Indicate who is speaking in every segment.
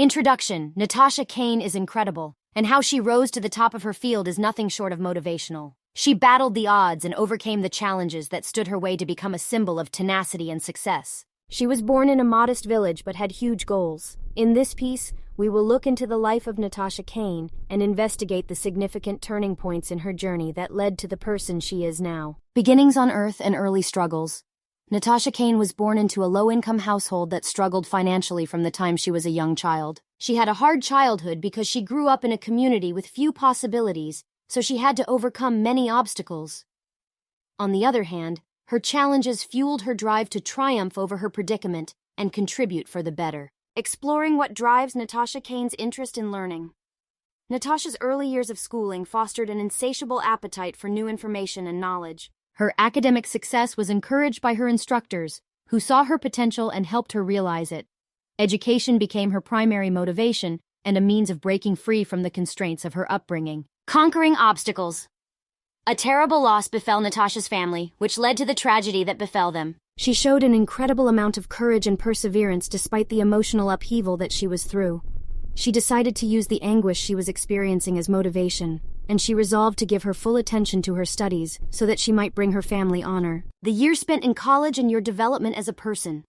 Speaker 1: Introduction: Natasha Caine is incredible, and how she rose to the top of her field is nothing short of motivational. She battled the odds and overcame the challenges that stood her way to become a symbol of tenacity and success. She was born in a modest village but had huge goals. In this piece, we will look into the life of Natasha Caine and investigate the significant turning points in her journey that led to the person she is now. Beginnings on Earth and early struggles. Natasha Caine was born into a low-income household that struggled financially from the time she was a young child. She had a hard childhood because she grew up in a community with few possibilities, so she had to overcome many obstacles. On the other hand, her challenges fueled her drive to triumph over her predicament and contribute for the better. Exploring what drives Natasha Caine's interest in learning. Natasha's early years of schooling fostered an insatiable appetite for new information and knowledge. Her academic success was encouraged by her instructors, who saw her potential and helped her realize it. Education became her primary motivation and a means of breaking free from the constraints of her upbringing. Conquering obstacles. A terrible loss befell Natasha's family, which led to the tragedy that befell them. She showed an incredible amount of courage and perseverance despite the emotional upheaval that she was through. She decided to use the anguish she was experiencing as motivation, and she resolved to give her full attention to her studies so that she might bring her family honor. The years spent in college and your development as a person.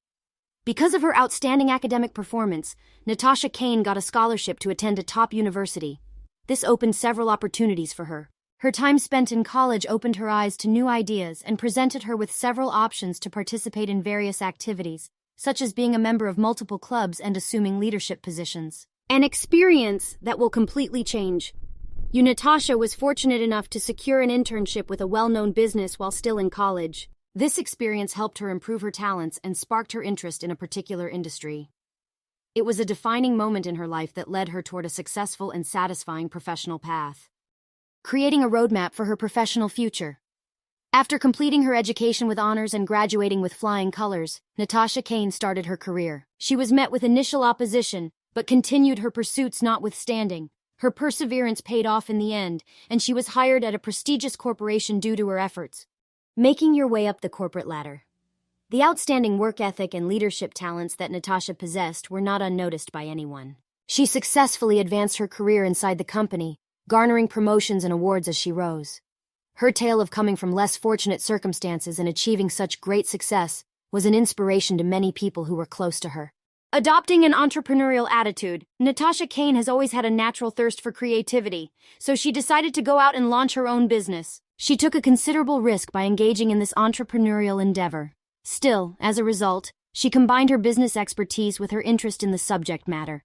Speaker 1: Because of her outstanding academic performance, Natasha Caine got a scholarship to attend a top university. This opened several opportunities for her. Her time spent in college opened her eyes to new ideas and presented her with several options to participate in various activities, such as being a member of multiple clubs and assuming leadership positions. An experience that will completely change. Natasha was fortunate enough to secure an internship with a well-known business while still in college. This experience helped her improve her talents and sparked her interest in a particular industry. It was a defining moment in her life that led her toward a successful and satisfying professional path. Creating a roadmap for her professional future. After completing her education with honors and graduating with flying colors, Natasha Caine started her career. She was met with initial opposition, but continued her pursuits notwithstanding. Her perseverance paid off in the end, and she was hired at a prestigious corporation due to her efforts. Making your way up the corporate ladder. The outstanding work ethic and leadership talents that Natasha possessed were not unnoticed by anyone. She successfully advanced her career inside the company, garnering promotions and awards as she rose. Her tale of coming from less fortunate circumstances and achieving such great success was an inspiration to many people who were close to her. Adopting an entrepreneurial attitude, Natasha Caine has always had a natural thirst for creativity, so she decided to go out and launch her own business. She took a considerable risk by engaging in this entrepreneurial endeavor. Still, as a result, she combined her business expertise with her interest in the subject matter.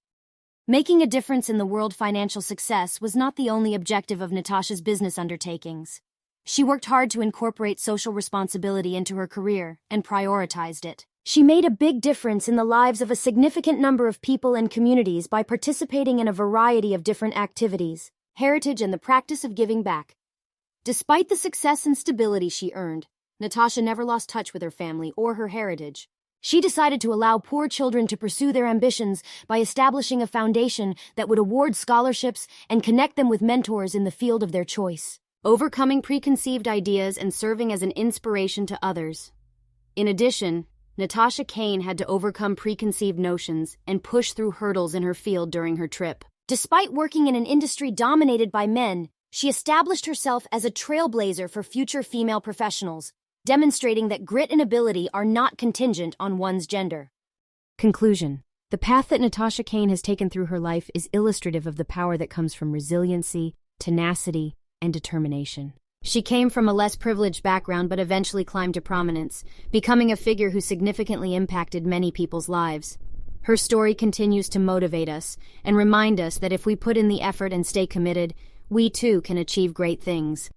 Speaker 1: Making a difference in the world financial success was not the only objective of Natasha's business undertakings. She worked hard to incorporate social responsibility into her career and prioritized it. She made a big difference in the lives of a significant number of people and communities by participating in a variety of different activities, heritage and the practice of giving back. Despite the success and stability she earned, Natasha never lost touch with her family or her heritage. She decided to allow poor children to pursue their ambitions by establishing a foundation that would award scholarships and connect them with mentors in the field of their choice, overcoming preconceived ideas and serving as an inspiration to others. In addition, Natasha Caine had to overcome preconceived notions and push through hurdles in her field during her trip. Despite working in an industry dominated by men, she established herself as a trailblazer for future female professionals, demonstrating that grit and ability are not contingent on one's gender. Conclusion. The path that Natasha Caine has taken through her life is illustrative of the power that comes from resiliency, tenacity, and determination. She came from a less privileged background but eventually climbed to prominence, becoming a figure who significantly impacted many people's lives. Her story continues to motivate us and remind us that if we put in the effort and stay committed, we too can achieve great things.